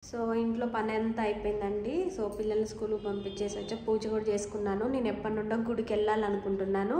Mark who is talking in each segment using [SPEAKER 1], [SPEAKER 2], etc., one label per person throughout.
[SPEAKER 1] So ఇంట్లో పని అంతా అయిపోయిందండి. సో పిల్లల్ని స్కూల్కి పంపించేసి వచ్చా, పూజ కూడా చేసుకున్నాను. నేను ఎప్పటి నుండో గుడికి వెళ్ళాలనుకుంటున్నాను.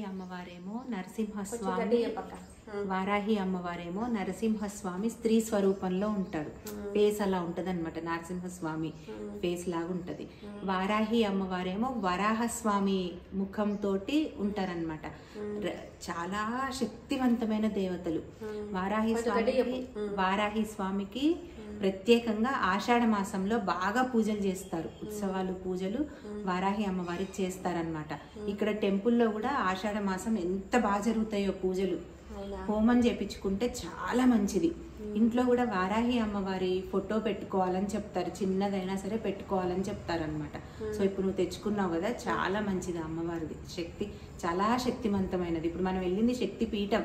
[SPEAKER 2] అమ్మవారేమో నరసింహస్వామి, వారాహి అమ్మవారేమో నరసింహస్వామి స్త్రీ స్వరూపంలో ఉంటాడు. ఫేస్ అలా ఉంటది అనమాట, నరసింహస్వామి ఫేస్ లాగా ఉంటది. వారాహి అమ్మవారేమో వరాహస్వామి ముఖం తోటి ఉంటారనమాట. చాలా శక్తివంతమైన దేవతలు. వారాహి స్వామికి ప్రత్యేకంగా ఆషాఢ మాసంలో బాగా పూజలు చేస్తారు. ఉత్సవాలు పూజలు వారాహి అమ్మవారికి చేస్తారనమాట. ఇక్కడ టెంపుల్లో కూడా ఆషాఢ మాసం ఎంత బాగా జరుగుతాయో పూజలు. హోమం చేపించుకుంటే చాలా మంచిది. ఇంట్లో కూడా వారాహి అమ్మవారి ఫోటో పెట్టుకోవాలని చెప్తారు, చిన్నదైనా సరే పెట్టుకోవాలని చెప్తారనమాట. సో ఇప్పుడు నువ్వు తెచ్చుకున్నావు కదా, చాలా మంచిది అమ్మవారిది. శక్తి చాలా శక్తివంతమైనది. ఇప్పుడు మనం వెళ్ళింది శక్తి పీఠం,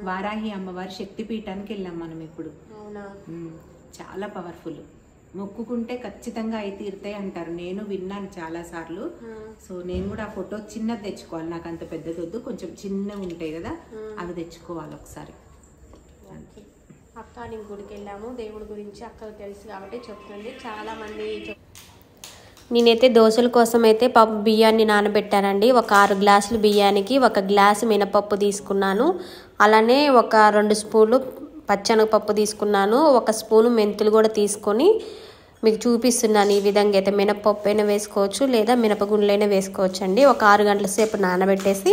[SPEAKER 2] వారాహి అమ్మవారి శక్తిపీఠానికి వెళ్ళాం మనం ఇప్పుడు.
[SPEAKER 1] అవునా?
[SPEAKER 2] చాలా పవర్ఫుల్. మొక్కుకుంటే ఖచ్చితంగా అయి తీరుతాయి అంటారు. నేను విన్నాను చాలా సార్లు. సో నేను కూడా ఆ ఫోటో చిన్నది తెచ్చుకోవాలి, నాకు అంత పెద్దది వద్దు, కొంచెం చిన్నవి ఉంటాయి కదా అవి తెచ్చుకోవాలి ఒకసారి.
[SPEAKER 1] అక్క నేను గుడికి వెళ్ళాము, దేవుడి గురించి అక్కకు తెలుసు కాబట్టి చెప్తుంది. చాలామంది నేనైతే దోశల కోసం అయితే పప్పు బియ్యాన్ని నానబెట్టానండి. ఒక 6 గ్లాసులు బియ్యానికి 1 గ్లాసు మినపప్పు తీసుకున్నాను. అలానే ఒక 2 స్పూన్లు పచ్చెనగపప్పు తీసుకున్నాను. 1 స్పూను మెంతులు కూడా తీసుకొని మీకు చూపిస్తున్నాను. ఈ విధంగా అయితే మినపప్పు అయినా వేసుకోవచ్చు, లేదా మినపగుండ్లైనా వేసుకోవచ్చు అండి. ఒక 6 గంటల సేపు నానబెట్టేసి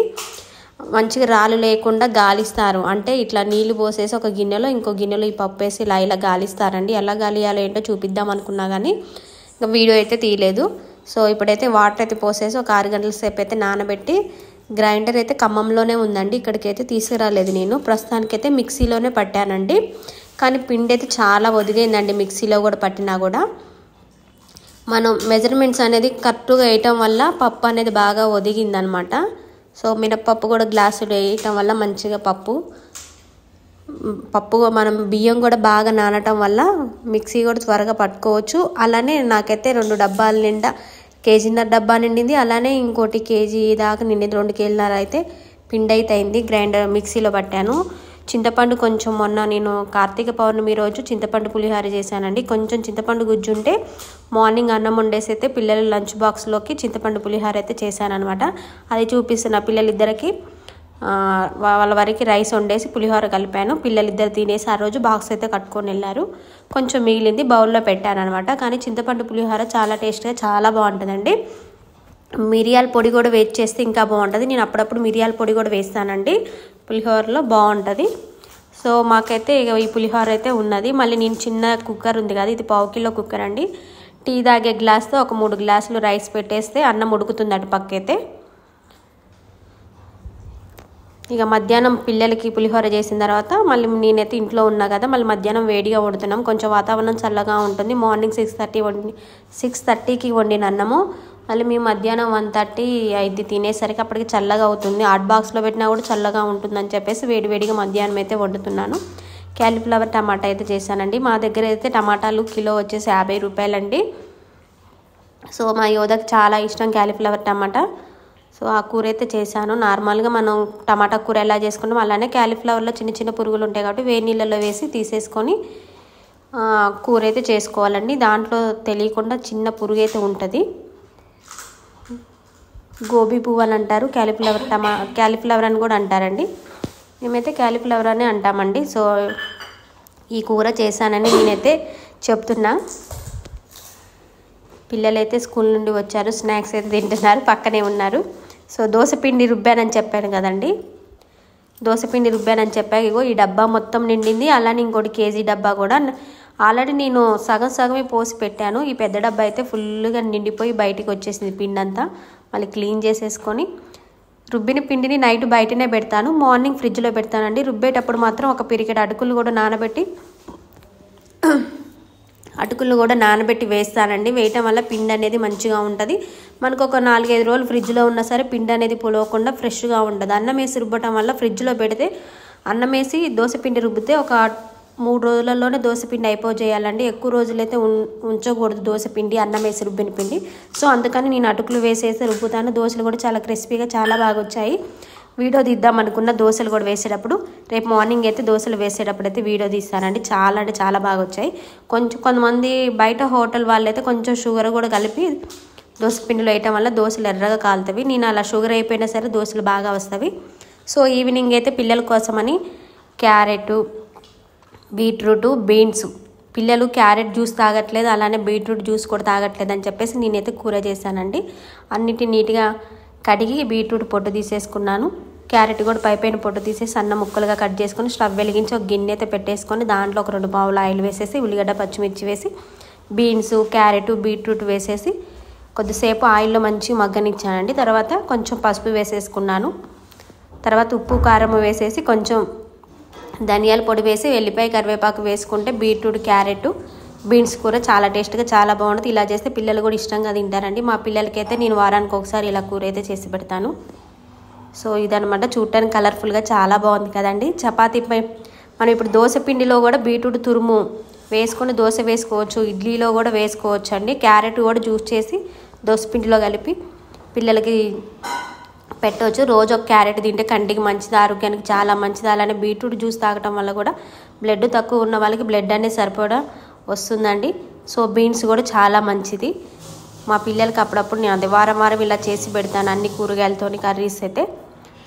[SPEAKER 1] మంచిగా రాళ్ళు లేకుండా గాలిస్తారు. అంటే ఇట్లా నీళ్లు పోసేసి ఒక గిన్నెలో ఇంకో గిన్నెలో ఈ పప్పు వేసి ఇలా గాలిస్తారండి. ఎలా గాలియాలో ఏంటో చూపిద్దాం అనుకున్నా కానీ ఇంకా వీడియో అయితే తీయలేదు. సో ఇప్పుడైతే వాటర్ అయితే పోసేసి ఒక 6 గంటల సేపు అయితే నానబెట్టి, గ్రైండర్ అయితే ఖమ్మంలోనే ఉందండి, ఇక్కడికైతే తీసుకురాలేదు నేను. ప్రస్తుతానికైతే మిక్సీలోనే పట్టానండి. కానీ పిండి అయితే చాలా ఒదిగైందండి మిక్సీలో కూడా పట్టినా కూడా. మనం మెజర్మెంట్స్ అనేది కరెక్ట్గా వేయటం వల్ల పప్పు అనేది బాగా ఒదిగిందనమాట. సో మినపప్పు కూడా గ్లాసు వేయటం వల్ల మంచిగా పప్పు మనం బియ్యం కూడా బాగా నానటం వల్ల మిక్సీ కూడా త్వరగా పట్టుకోవచ్చు. అలానే నాకైతే 2 డబ్బాల నిండా కేజీన్నర డబ్బా నిండింది. అలానే ఇంకోటి కేజీ దాకా నిండింది. 2 కేజీన్నర అయితే పిండి అయితే అయింది. గ్రైండర్ మిక్సీలో పట్టాను. చింతపండు కొంచెం మొన్న నేను కార్తీక పౌర్ణమి రోజు చింతపండు పులిహోర చేశానండి. కొంచెం చింతపండు గుజ్జుంటే మార్నింగ్ అన్నం వండేసి అయితే పిల్లల లంచ్ బాక్స్లోకి చింతపండు పులిహోర అయితే చేశాను అనమాట. అది చూపిస్తున్న పిల్లలిద్దరికి వాళ్ళ వరకు రైస్ వండేసి పులిహోర కలిపాను. పిల్లలిద్దరు తినేసి ఆ రోజు బాక్స్ అయితే కట్టుకొని వెళ్ళారు. కొంచెం మిగిలింది బౌల్లో పెట్టాను అనమాట. కానీ చింతపండు పులిహోర చాలా టేస్ట్గా చాలా బాగుంటుందండి. మిరియాల పొడి కూడా వేసి చేస్తే ఇంకా బాగుంటుంది. నేను అప్పుడప్పుడు మిరియాల పొడి కూడా వేస్తానండి పులిహోరలో, బాగుంటుంది. సో మాకైతే ఇక ఈ పులిహోర అయితే ఉన్నది. మళ్ళీ నేను చిన్న కుక్కర్ ఉంది కదా, ఇది 1/2 కిలో కుక్కర్ అండి. టీ తాగే గ్లాస్తో ఒక 3 గ్లాసులు రైస్ పెట్టేస్తే అన్నం ఉడుకుతుంది అటు పక్కైతే. ఇక మధ్యాహ్నం పిల్లలకి పులిహోర చేసిన తర్వాత మళ్ళీ నేనైతే ఇంట్లో ఉన్నా కదా, మళ్ళీ మధ్యాహ్నం వేడిగా వండుతున్నాం. కొంచెం వాతావరణం చల్లగా ఉంటుంది. మార్నింగ్ 6:30కి వండిన అన్నము మళ్ళీ మేము మధ్యాహ్నం 1:30 అయితే తినేసరికి అప్పటికి చల్లగా అవుతుంది. హాట్ బాక్స్లో పెట్టినా కూడా చల్లగా ఉంటుందని చెప్పేసి వేడివేడిగా మధ్యాహ్నం అయితే వండుతున్నాను. క్యాలీఫ్లవర్ టమాటా అయితే చేశానండి. మా దగ్గర అయితే టమాటాలు కిలో వచ్చేసి 50 రూపాయలండి. సో మా యోధకి చాలా ఇష్టం క్యాలీఫ్లవర్ టమాటా. సో ఆ కూర అయితే చేశాను. నార్మల్గా మనం టమాటా కూర ఎలా చేసుకుంటాం అలానే క్యాలీఫ్లవర్లో చిన్న చిన్న పురుగులు ఉంటాయి కాబట్టి వేడి నీళ్ళలో వేసి తీసేసుకొని కూర అయితే చేసుకోవాలండి. దాంట్లో తెలియకుండా చిన్న పురుగు అయితే ఉంటుంది. గోబీ పువ్వు అని అంటారు, క్యాలీఫ్లవర్ అని కూడా అంటారండి. మేమైతే క్యాలీఫ్లవర్ అని అంటామండి. సో ఈ కూర చేశానని నేనైతే చెప్తున్నా. పిల్లలైతే స్కూల్ నుండి వచ్చారు, స్నాక్స్ అయితే తింటున్నారు, పక్కనే ఉన్నారు. సో దోశపిండి రుబ్బానని చెప్పాను కదండి, దోశపిండి రుబ్బానని చెప్పాక ఇగో ఈ డబ్బా మొత్తం నిండింది. అలానే ఇంకోటి కేజీ డబ్బా కూడా ఆల్రెడీ నేను సగమే పోసి పెట్టాను. ఈ పెద్ద డబ్బా అయితే ఫుల్గా నిండిపోయి బయటికి వచ్చేసింది పిండి అంతా. మళ్ళీ క్లీన్ చేసేసుకొని రుబ్బిన పిండిని నైట్ బయటనే పెడతాను, మార్నింగ్ ఫ్రిడ్జ్లో పెడతానండి. రుబ్బేటప్పుడు మాత్రం ఒక పిరికెడు అటుకులు కూడా నానబెట్టి వేస్తానండి. వేయటం వల్ల పిండి అనేది మంచిగా ఉంటుంది. మనకు ఒక 4-5 రోజులు ఫ్రిడ్జ్లో ఉన్నా సరే పిండి అనేది పులవకుండా ఫ్రెష్గా ఉంటుంది. అన్నం వేసి రుబ్బటం వల్ల ఫ్రిడ్జ్లో పెడితే అన్నం వేసి దోశపిండి రుబ్బితే ఒక 3 రోజులలోనే దోశపిండి అయిపోజేయాలండి. ఎక్కువ రోజులైతే ఉంచకూడదు దోశపిండి, అన్నం వేసి రుబ్బిన పిండి. సో అందుకని నేను అటుకులు వేసేసి రుబ్బుతాను. దోశలు కూడా చాలా క్రిస్పీగా చాలా బాగా వచ్చాయి. వీడియో తీద్దాం అనుకున్న దోశలు కూడా వేసేటప్పుడు, రేపు మార్నింగ్ అయితే దోశలు వేసేటప్పుడు అయితే వీడియో తీస్తానండి. చాలా అంటే చాలా బాగా వచ్చాయి. కొంతమంది బయట హోటల్ వాళ్ళైతే కొంచెం షుగర్ కూడా కలిపి దోశ పిండిలో వేయటం వల్ల దోశలు ఎర్రగా కాలుతాయి. నేను అలా షుగర్ అయిపోయినా సరే దోశలు బాగా వస్తాయి. సో ఈవినింగ్ అయితే పిల్లల కోసమని క్యారెట్, బీట్రూట్, బీన్స్, పిల్లలు క్యారెట్ జ్యూస్ తాగట్లేదు, అలానే బీట్రూట్ జ్యూస్ కూడా తాగట్లేదు అని చెప్పేసి నేనైతే కూర చేశానండి. అన్నిటి నీట్గా కడిగి బీట్రూట్ పొట్టు తీసేసుకున్నాను. క్యారెట్ కూడా పైపైన పొట్టు తీసేసి సన్న ముక్కలుగా కట్ చేసుకొని స్టవ్ వెలిగించి ఒక గిన్నె అయితే పెట్టేసుకొని దాంట్లో ఒక 2 పావుల ఆయిల్ వేసేసి ఉల్లిగడ్డ పచ్చిమిర్చి వేసి బీన్స్, క్యారెట్, బీట్రూట్ వేసేసి కొద్దిసేపు ఆయిల్లో మంచి మగ్గనిచ్చానండి. తర్వాత కొంచెం పసుపు వేసేసుకున్నాను. తర్వాత ఉప్పు కారం వేసేసి కొంచెం ధనియాల పొడి వేసి వెల్లిపాయ కరివేపాకు వేసుకుంటే బీట్రూట్, క్యారెట్, బీన్స్ కూర చాలా టేస్ట్గా చాలా బాగుంటుంది. ఇలా చేస్తే పిల్లలు కూడా ఇష్టంగా తింటారండి. మా పిల్లలకైతే నేను వారానికి ఒకసారి ఇలా కూర అయితే చేసి పెడతాను. సో ఇదనమాట, చూడటానికి కలర్ఫుల్గా చాలా బాగుంది కదండి. చపాతీపై మనం ఇప్పుడు దోశ పిండిలో కూడా బీట్రూట్ తురుము వేసుకొని దోశ వేసుకోవచ్చు, ఇడ్లీలో కూడా వేసుకోవచ్చు అండి. క్యారెట్ కూడా జ్యూస్ చేసి దోశ పిండిలో కలిపి పిల్లలకి పెట్టవచ్చు. రోజు ఒక క్యారెట్ తింటే కంటికి మంచిది, ఆరోగ్యానికి చాలా మంచిది. అలానే బీట్రూట్ జ్యూస్ తాగటం వల్ల కూడా బ్లడ్ తక్కువ ఉన్న వాళ్ళకి బ్లడ్ అనేది సరిపడా వస్తుందండి. సో బీన్స్ కూడా చాలా మంచిది. మా పిల్లలకి అప్పుడప్పుడు నేను అది వారం వారం ఇలా చేసి పెడతాను, అన్ని కూరగాయలతోని కర్రీస్ అయితే.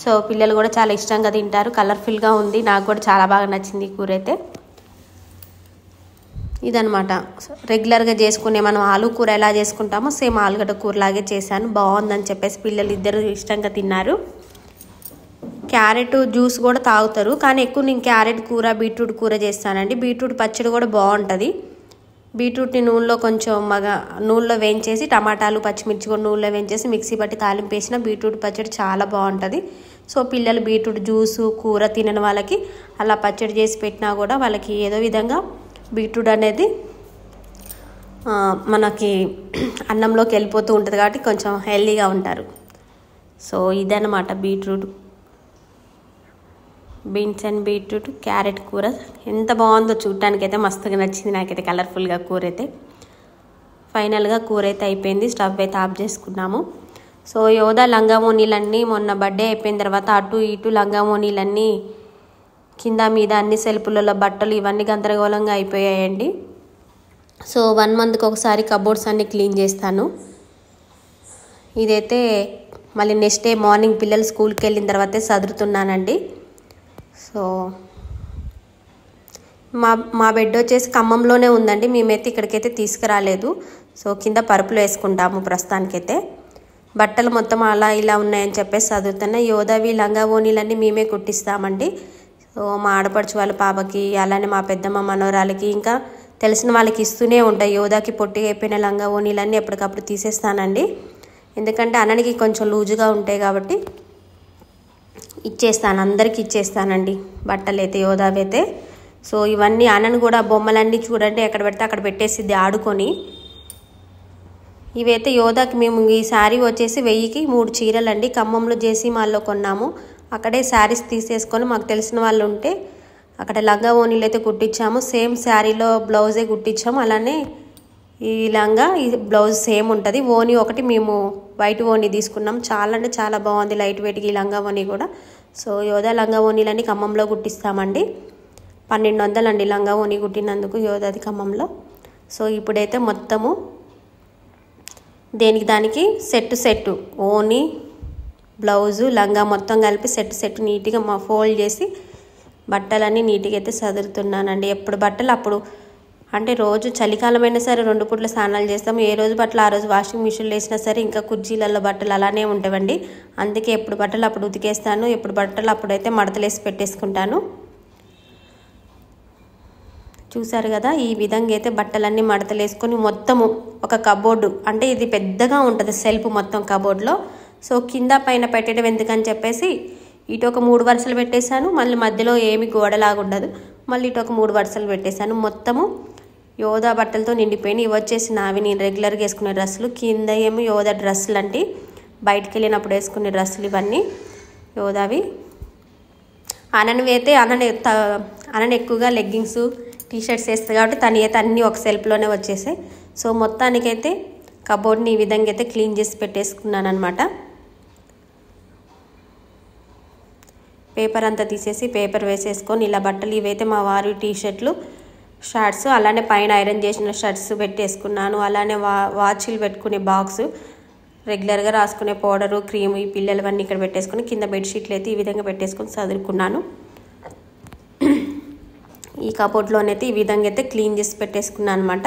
[SPEAKER 1] సో పిల్లలు కూడా చాలా ఇష్టంగా తింటారు. కలర్ఫుల్గా ఉంది, నాకు కూడా చాలా బాగా నచ్చింది ఈ కూర అయితే. ఇదనమాట రెగ్యులర్గా చేసుకునే మనం ఆలు కూర ఎలా చేసుకుంటామో సేమ్ ఆలుగడ్డ కూరలాగే చేశాను. బాగుందని చెప్పేసి పిల్లలు ఇద్దరు ఇష్టంగా తిన్నారు. క్యారెట్ జ్యూస్ కూడా తాగుతారు, కానీ ఎక్కువ నేను క్యారెట్ కూర బీట్రూట్ కూర చేస్తానండి. బీట్రూట్ పచ్చడి కూడా బాగుంటుంది. బీట్రూట్ని నూనెలో వేయించేసి టమాటాలు పచ్చిమిర్చి కూడా నూనెలో వేయించేసి మిక్సీ పట్టి తాలింపు వేసిన బీట్రూట్ పచ్చడి చాలా బాగుంటుంది. సో పిల్లలు బీట్రూట్ జ్యూసు కూర తినని వాళ్ళకి అలా పచ్చడి చేసి పెట్టినా కూడా వాళ్ళకి ఏదో విధంగా బీట్రూట్ అనేది మనకి అన్నంలోకి వెళ్ళిపోతూ ఉంటుంది కాబట్టి కొంచెం హెల్తీగా ఉంటారు. సో ఇదన్నమాట beetroot, beans and beetroot carrot కూర ఎంత బాగుందో చూడటానికైతే మస్తుగా నచ్చింది నాకైతే కలర్ఫుల్గా కూర అయితే. ఫైనల్గా కూర అయితే అయిపోయింది, స్టవ్ అయితే ఆఫ్ చేసుకున్నాము. సో యోధా లంగామోనీలన్నీ మొన్న బర్త్డే అయిపోయిన తర్వాత అటు ఇటు లంగామోనీలన్నీ కింద మీద అన్ని సెల్పులలో బట్టలు ఇవన్నీ గందరగోళంగా అయిపోయాయండి. సో 1 మంత్కి ఒకసారి కబోర్డ్స్ అన్నీ క్లీన్ చేస్తాను. ఇదైతే మళ్ళీ నెక్స్ట్ డే మార్నింగ్ పిల్లలు స్కూల్కి వెళ్ళిన తర్వాతే సదురుతున్నానండి. సో మా బెడ్ వచ్చేసి ఖమ్మంలోనే ఉందండి, మేమైతే ఇక్కడికైతే తీసుకురాలేదు. సో కింద పరుపులు వేసుకుంటాము ప్రస్తుతానికైతే. బట్టలు మొత్తం అలా ఇలా ఉన్నాయని చెప్పేసి చదువుతున్నాయి. యోధావి లంగా ఓనీలన్నీ మేమే కుట్టిస్తామండి. సో మా ఆడపడుచు వాళ్ళ పాపకి అలానే మా పెద్దమ్మ మనవరాలకి ఇంకా తెలిసిన వాళ్ళకి ఇస్తూనే ఉంటాయి. యోధాకి పొట్టిగా అయిపోయిన లంగా ఓనీలన్నీ ఎప్పటికప్పుడు తీసేస్తానండి, ఎందుకంటే అన్ననికి కొంచెం లూజుగా ఉంటాయి కాబట్టి ఇచ్చేస్తాను, అందరికి ఇచ్చేస్తానండి బట్టలు అయితే యోధావి అయితే. సో ఇవన్నీ అన్నను కూడా బొమ్మలన్నీ చూడండి ఎక్కడ పెడితే అక్కడ పెట్టేసిద్ది ఆడుకొని. ఇవైతే యోధాకి మేము ఈ శారీ వచ్చేసి 1000కి 3 చీరలండి. ఖమ్మంలో జేసీ మాల్లో కొన్నాము. అక్కడే శారీస్ తీసేసుకొని మాకు తెలిసిన వాళ్ళు ఉంటే అక్కడ లంగా ఓనీలు అయితే కుట్టించాము. సేమ్ శారీలో బ్లౌజే కుట్టించాము. అలానే ఈ లంగా ఈ బ్లౌజ్ సేమ్ ఉంటుంది. ఓనీ ఒకటి మేము వైట్ ఓనీ తీసుకున్నాం, చాలా అంటే చాలా బాగుంది లైట్ వెయిట్కి ఈ లంగా ఓనీ కూడా. సో యోధా లంగా ఓనీలన్నీ ఖమ్మంలో కుట్టిస్తామండి. 1200 అండి లంగా ఓనీ కుట్టినందుకు యోధాది ఖమ్మంలో. సో ఇప్పుడైతే మొత్తము దేనికి దానికి సెట్ ఓనీ బ్లౌజు లంగా మొత్తం కలిపి సెట్ నీట్గా ఫోల్డ్ చేసి బట్టలన్నీ నీట్గా అయితే సదురుతున్నానండి. ఎప్పుడు బట్టలు అప్పుడు అంటే రోజు చలికాలమైనా సరే 2 పూట్ల స్నానాలు చేస్తాము. ఏ రోజు బట్టలు ఆ రోజు వాషింగ్ మిషన్లో వేసినా సరే ఇంకా కుర్చీలలో బట్టలు అలానే ఉంటాయండి. అందుకే ఎప్పుడు బట్టలు అప్పుడు ఉతికేస్తాను, ఎప్పుడు బట్టలు అప్పుడైతే మడతలేసి పెట్టేసుకుంటాను. చూసారు కదా, ఈ విధంగా అయితే బట్టలన్నీ మడతలు వేసుకొని మొత్తము ఒక కబోర్డు అంటే ఇది పెద్దగా ఉంటుంది సెల్ఫ్ మొత్తం కబోర్డ్లో. సో కింద పైన పెట్టడం ఎందుకని చెప్పేసి ఇటు ఒక 3 వరుసలు పెట్టేశాను, మళ్ళీ మధ్యలో ఏమి గోడలాగా ఉండదు, మళ్ళీ ఇటు ఒక 3 వరుసలు పెట్టేశాను. మొత్తము యోధా బట్టలతో నిండిపోయినాయి. ఇవి వచ్చేసి నావి నేను రెగ్యులర్గా వేసుకునే డ్రెస్సులు, కింద ఏమో యోధా డ్రెస్సులు అంటే బయటికి వెళ్ళినప్పుడు వేసుకునే డ్రెస్సులు ఇవన్నీ యోధావి. అనవి అయితే అనని ఎక్కువగా లెగ్గింగ్స్ టీషర్ట్స్ వేస్తుంది కాబట్టి తను అయితే అన్నీ ఒక సెల్ఫ్లోనే వచ్చేసాయి. సో మొత్తానికైతే కబోర్డ్ని ఈ విధంగా అయితే క్లీన్ చేసి పెట్టేసుకున్నాను అనమాట. పేపర్ అంతా తీసేసి పేపర్ వేసేసుకొని ఇలా బట్టలు ఇవైతే మా వారి టీషర్ట్లు షర్ట్స్, అలానే పైన ఐరన్ చేసిన షర్ట్స్ పెట్టేసుకున్నాను. అలానే వాచ్లు పెట్టుకునే బాక్స్, రెగ్యులర్గా రాసుకునే పౌడరు క్రీమ్ ఈ పిల్లలవన్నీ ఇక్కడ పెట్టేసుకొని కింద బెడ్షీట్లు అయితే ఈ విధంగా పెట్టేసుకొని చదువుకున్నాను. ఈ కబోర్డ్లోనైతే ఈ విధంగా అయితే క్లీన్ చేసి పెట్టేసుకున్నాను అనమాట.